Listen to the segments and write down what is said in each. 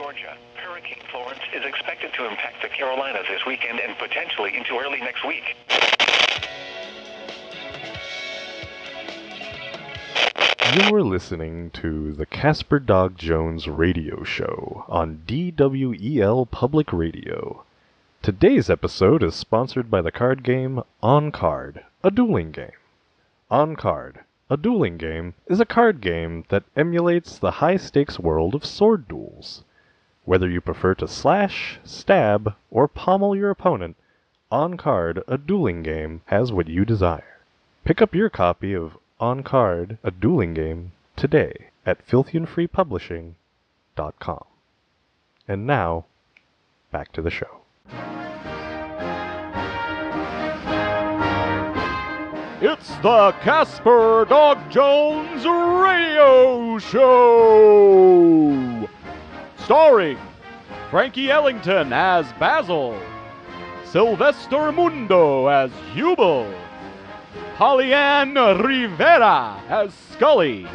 Georgia. Hurricane Florence is expected to impact the Carolinas this weekend and potentially into early next week. You're listening to the Casper Dog Jones radio show on DWEL Public Radio. Today's episode is sponsored by the card game On Card, a dueling game. On Card, a dueling game, is a card game that emulates the high-stakes world of sword duels. Whether you prefer to slash, stab, or pommel your opponent, On Card, a dueling game, has what you desire. Pick up your copy of On Card, a dueling game, today at filthyandfreepublishing.com. And now, back to the show. It's the Casper Dog Jones radio show! Starring Frankie Ellington as Basil, Sylvester Mundo as Hubel, Pollyann Rivera as Scully,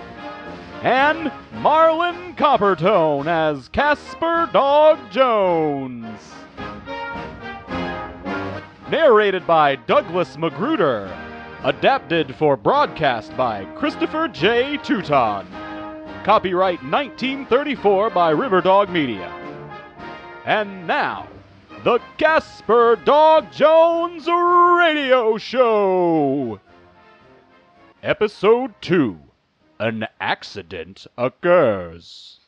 and Marlon Coppertone as Casper Dog Jones. Narrated by Douglas Magruder. Adapted for broadcast by Christopher J. Teuton. Copyright 1934 by Riverdog Media. And now, the Casper Dog Jones Radio Show! Episode 2. An accident occurs.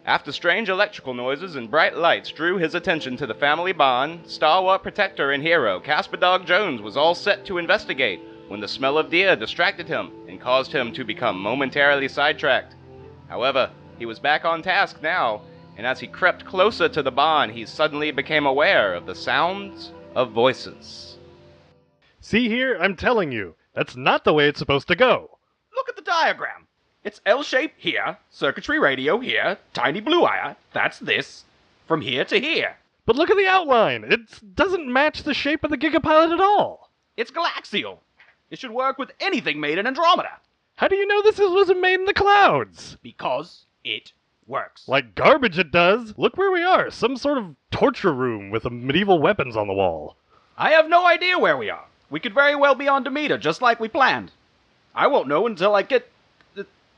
After strange electrical noises and bright lights drew his attention to the family barn, stalwart protector and hero Casper Dog Jones was all set to investigate when the smell of deer distracted him and caused him to become momentarily sidetracked. However, he was back on task now, and as he crept closer to the barn, he suddenly became aware of the sounds of voices. See here, I'm telling you, that's not the way it's supposed to go. Look at the diagram. It's L-shape here, circuitry radio here, tiny blue wire, that's this, from here to here. But look at the outline. It doesn't match the shape of the Gigapilot at all. It's galaxial. It should work with anything made in Andromeda. How do you know this wasn't made in the clouds? Because it works. Like garbage it does. Look where we are, some sort of torture room with medieval weapons on the wall. I have no idea where we are. We could very well be on Demeter, just like we planned. I won't know until I get...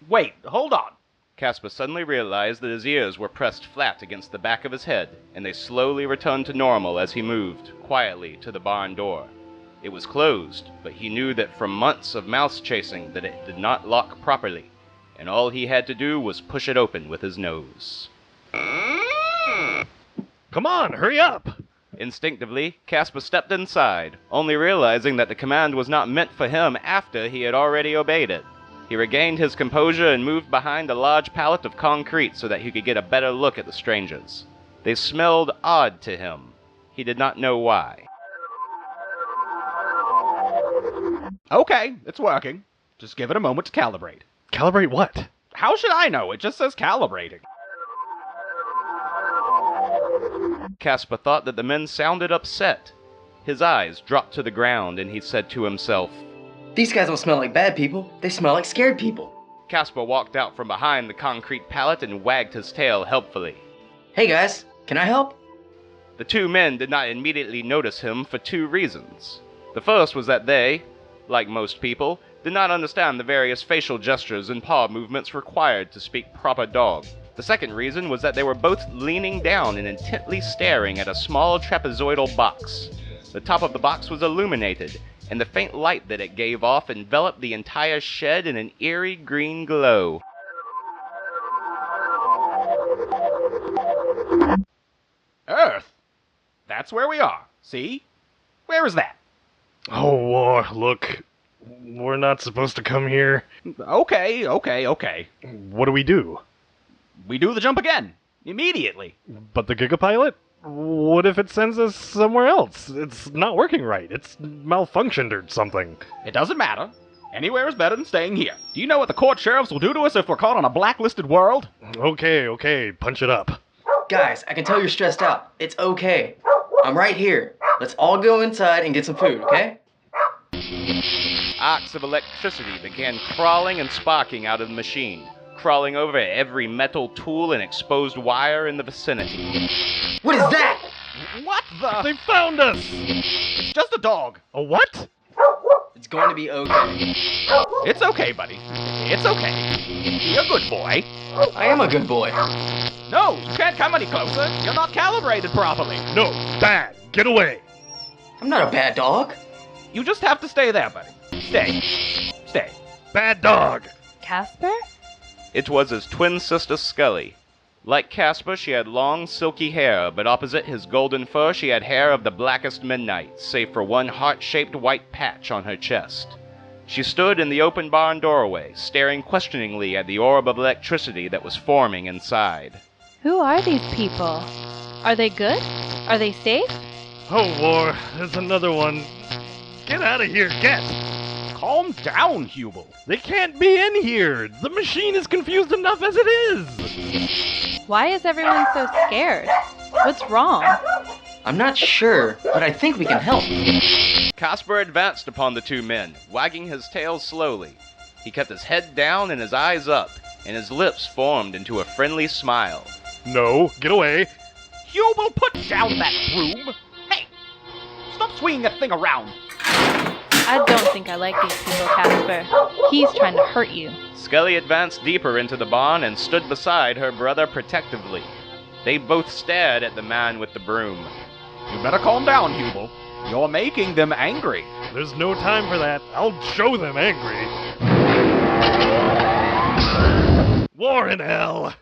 Wait, hold on. Casper suddenly realized that his ears were pressed flat against the back of his head, and they slowly returned to normal as he moved, quietly, to the barn door. It was closed, but he knew that from months of mouse chasing that it did not lock properly, and all he had to do was push it open with his nose. Come on, hurry up! Instinctively, Casper stepped inside, only realizing that the command was not meant for him after he had already obeyed it. He regained his composure and moved behind a large pallet of concrete so that he could get a better look at the strangers. They smelled odd to him. He did not know why. Okay, it's working. Just give it a moment to calibrate. Calibrate what? How should I know? It just says calibrating. Casper thought that the men sounded upset. His eyes dropped to the ground and he said to himself, "These guys don't smell like bad people. They smell like scared people." Casper walked out from behind the concrete pallet and wagged his tail helpfully. "Hey guys, can I help?" The two men did not immediately notice him for two reasons. The first was that they, like most people, did not understand the various facial gestures and paw movements required to speak proper dog. The second reason was that they were both leaning down and intently staring at a small trapezoidal box. The top of the box was illuminated, and the faint light that it gave off enveloped the entire shed in an eerie green glow. Earth. That's where we are. See? Where is that? Oh, look. We're not supposed to come here. Okay. What do we do? We do the jump again. Immediately. But the Gigapilot? What if it sends us somewhere else? It's not working right. It's malfunctioned or something. It doesn't matter. Anywhere is better than staying here. Do you know what the court sheriffs will do to us if we're caught on a blacklisted world? Okay, punch it up. Guys, I can tell you're stressed out. It's okay. I'm right here. Let's all go inside and get some food, okay? arcs of electricity began crawling and sparking out of the machine, crawling over every metal tool and exposed wire in the vicinity. What is that? What the? They found us! It's just a dog. A what? It's going to be okay. It's okay, buddy. It's okay. Be a good boy. I am a good boy. No, you can't come any closer. You're not calibrated properly. No, bad. Get away. I'm not a bad dog. You just have to stay there, buddy. Stay. Stay. Bad dog. Casper? It was his twin sister Scully. Like Casper, she had long, silky hair, but opposite his golden fur, she had hair of the blackest midnight, save for one heart-shaped white patch on her chest. She stood in the open barn doorway, staring questioningly at the orb of electricity that was forming inside. Who are these people? Are they good? Are they safe? Oh, War, there's another one. Get out of here, get! Calm down, Hubel. They can't be in here! The machine is confused enough as it is! Why is everyone so scared? What's wrong? I'm not sure, but I think we can help. Casper advanced upon the two men, wagging his tail slowly. He kept his head down and his eyes up, and his lips formed into a friendly smile. No, get away! Hubel, put down that broom. Hey, stop swinging that thing around. I don't think I like these people, Casper. He's trying to hurt you. Scully advanced deeper into the barn and stood beside her brother protectively. They both stared at the man with the broom. You better calm down, Hubel. You're making them angry. There's no time for that. I'll show them angry. War in hell!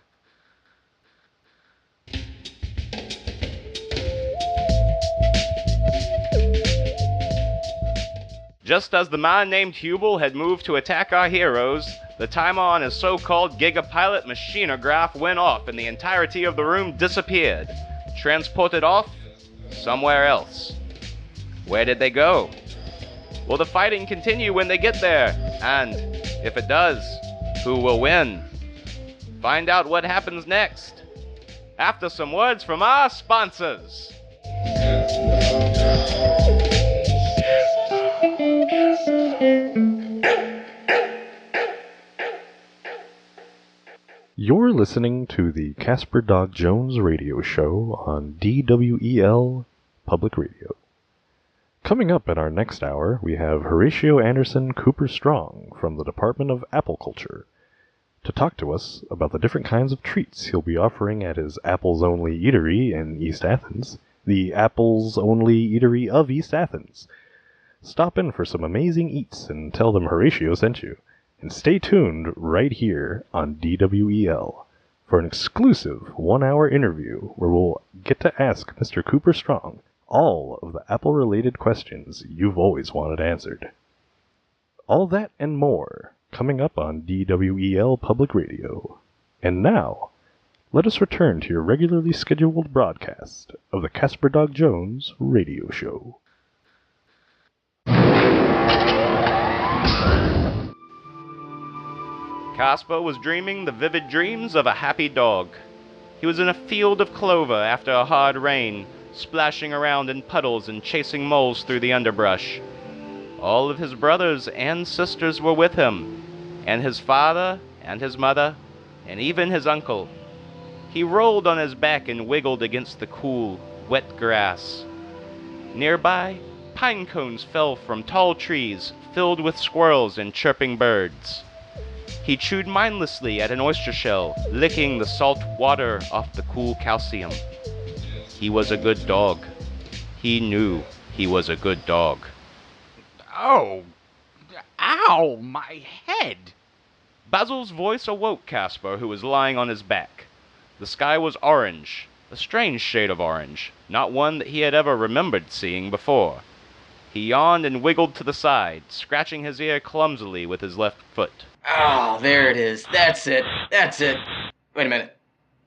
Just as the man named Hubel had moved to attack our heroes, the timer on his so-called Gigapilot machinograph went off and the entirety of the room disappeared, transported off somewhere else. Where did they go? Will the fighting continue when they get there? And, if it does, who will win? Find out what happens next, after some words from our sponsors. You're listening to the Casper Dog Jones radio show on DWEL Public Radio. Coming up in our next hour, we have Horatio Anderson Cooper Strong from the Department of Apple Culture to talk to us about the different kinds of treats he'll be offering at his Apples Only Eatery in East Athens, the Apples Only Eatery of East Athens. Stop in for some amazing eats and tell them Horatio sent you. And stay tuned right here on DWEL for an exclusive 1-hour interview where we'll get to ask Mr. Cooper Strong all of the Apple-related questions you've always wanted answered. All that and more coming up on DWEL Public Radio. And now, let us return to your regularly scheduled broadcast of the Casper Dog Jones radio show. Casper was dreaming the vivid dreams of a happy dog. He was in a field of clover after a hard rain, splashing around in puddles and chasing moles through the underbrush. All of his brothers and sisters were with him, and his father and his mother, and even his uncle. He rolled on his back and wiggled against the cool, wet grass. Nearby, pine cones fell from tall trees filled with squirrels and chirping birds. He chewed mindlessly at an oyster shell, licking the salt water off the cool calcium. He was a good dog. He knew he was a good dog. Oh, ow, my head. Basil's voice awoke Casper, who was lying on his back. The sky was orange, a strange shade of orange, not one that he had ever remembered seeing before. He yawned and wiggled to the side, scratching his ear clumsily with his left foot. Oh, there it is. That's it. That's it. Wait a minute.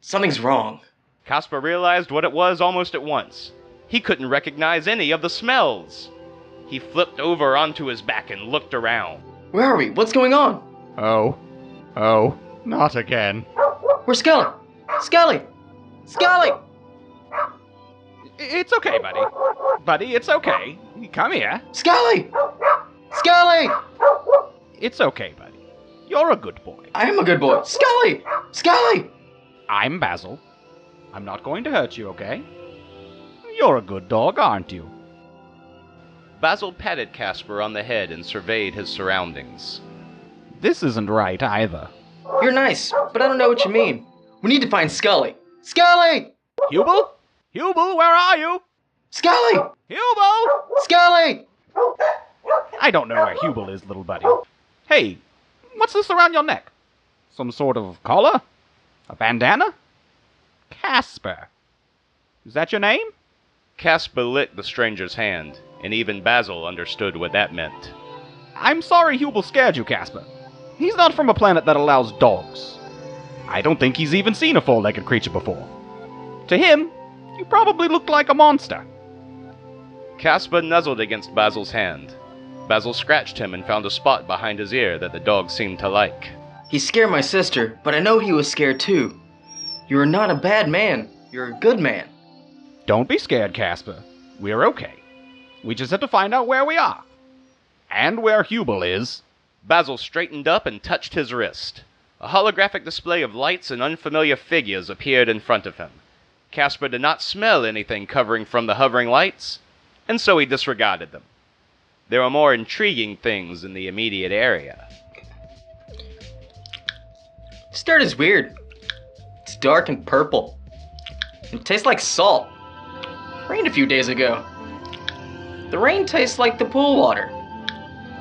Something's wrong. Casper realized what it was almost at once. He couldn't recognize any of the smells. He flipped over onto his back and looked around. Where are we? What's going on? Oh, not again. Where's Scully? Scully! Scully! It's okay, buddy. Buddy, it's okay. Come here. Scully! Scully! It's okay, buddy. You're a good boy. I am a good boy. Scully! Scully! I'm Basil. I'm not going to hurt you, okay? You're a good dog, aren't you? Basil patted Casper on the head and surveyed his surroundings. This isn't right either. You're nice, but I don't know what you mean. We need to find Scully. Scully! Hubel? Hubel, where are you? Scully! Hubel! Scully! I don't know where Hubel is, little buddy. Hey, what's this around your neck? Some sort of collar? A bandana? Casper. Is that your name? Casper licked the stranger's hand, and even Basil understood what that meant. I'm sorry Hubel scared you, Casper. He's not from a planet that allows dogs. I don't think he's even seen a four-legged creature before. To him, you probably looked like a monster. Casper nuzzled against Basil's hand. Basil scratched him and found a spot behind his ear that the dog seemed to like. He scared my sister, but I know he was scared too. You're not a bad man. You're a good man. Don't be scared, Casper. We're okay. We just have to find out where we are. And where Hubel is. Basil straightened up and touched his wrist. A holographic display of lights and unfamiliar figures appeared in front of him. Casper did not smell anything covering from the hovering lights, and so he disregarded them. There were more intriguing things in the immediate area. This dirt is weird. It's dark and purple. It tastes like salt. Rained a few days ago. The rain tastes like the pool water.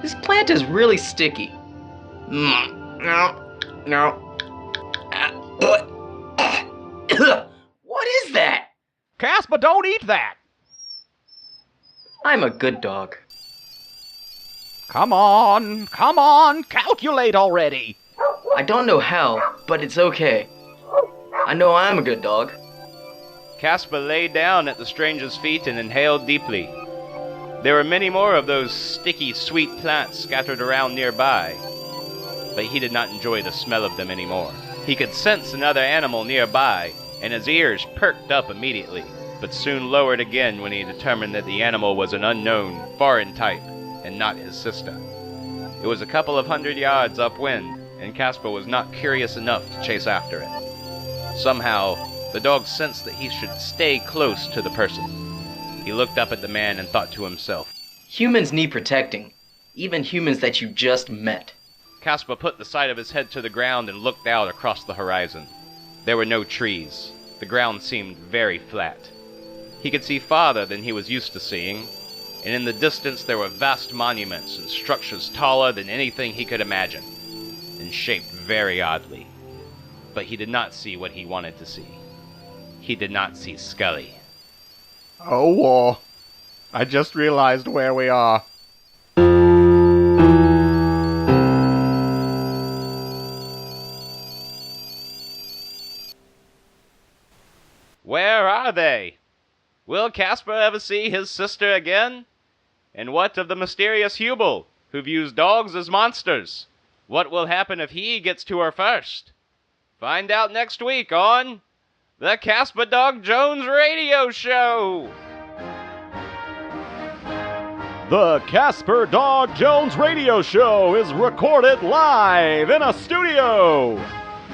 This plant is really sticky. No. What is that? Casper, don't eat that! I'm a good dog. Come on, calculate already! I don't know how, but it's okay. I know I'm a good dog. Casper lay down at the stranger's feet and inhaled deeply. There were many more of those sticky, sweet plants scattered around nearby, but he did not enjoy the smell of them anymore. He could sense another animal nearby, and his ears perked up immediately, but soon lowered again when he determined that the animal was an unknown, foreign type, and not his sister. It was a couple of 100 yards upwind, and Casper was not curious enough to chase after it. Somehow, the dog sensed that he should stay close to the person. He looked up at the man and thought to himself, Humans need protecting, even humans that you just met. Casper put the side of his head to the ground and looked out across the horizon. There were no trees. The ground seemed very flat. He could see farther than he was used to seeing, and in the distance there were vast monuments and structures taller than anything he could imagine, and shaped very oddly. But he did not see what he wanted to see. He did not see Scully. Oh, war. I just realized where we are. Where are they? Will Casper ever see his sister again? And what of the mysterious Hubel, who views dogs as monsters? What will happen if he gets to her first? Find out next week on the Casper Dog Jones Radio Show! The Casper Dog Jones Radio Show is recorded live in a studio.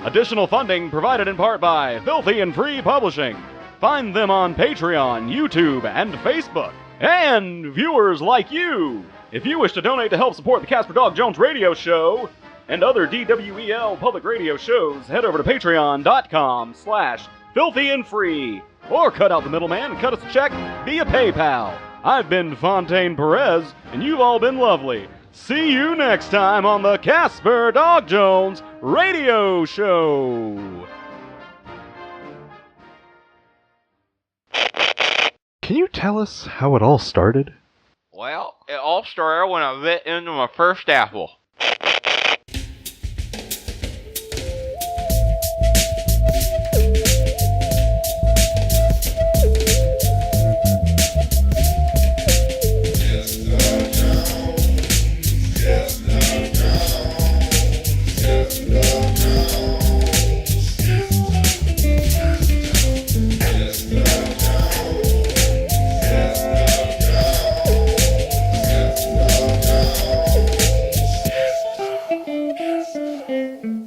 Additional funding provided in part by Filthy and Free Publishing. Find them on Patreon, YouTube, and Facebook. And viewers like you. If you wish to donate to help support the Casper Dog Jones Radio Show and other DWEL public radio shows, head over to patreon.com/filthyandfree. Or cut out the middleman and cut us a check via PayPal. I've been Fontaine Perez, and you've all been lovely. See you next time on the Casper Dog Jones Radio Show. Can you tell us how it all started? Well, it all started when I bit into my first apple. Podcast.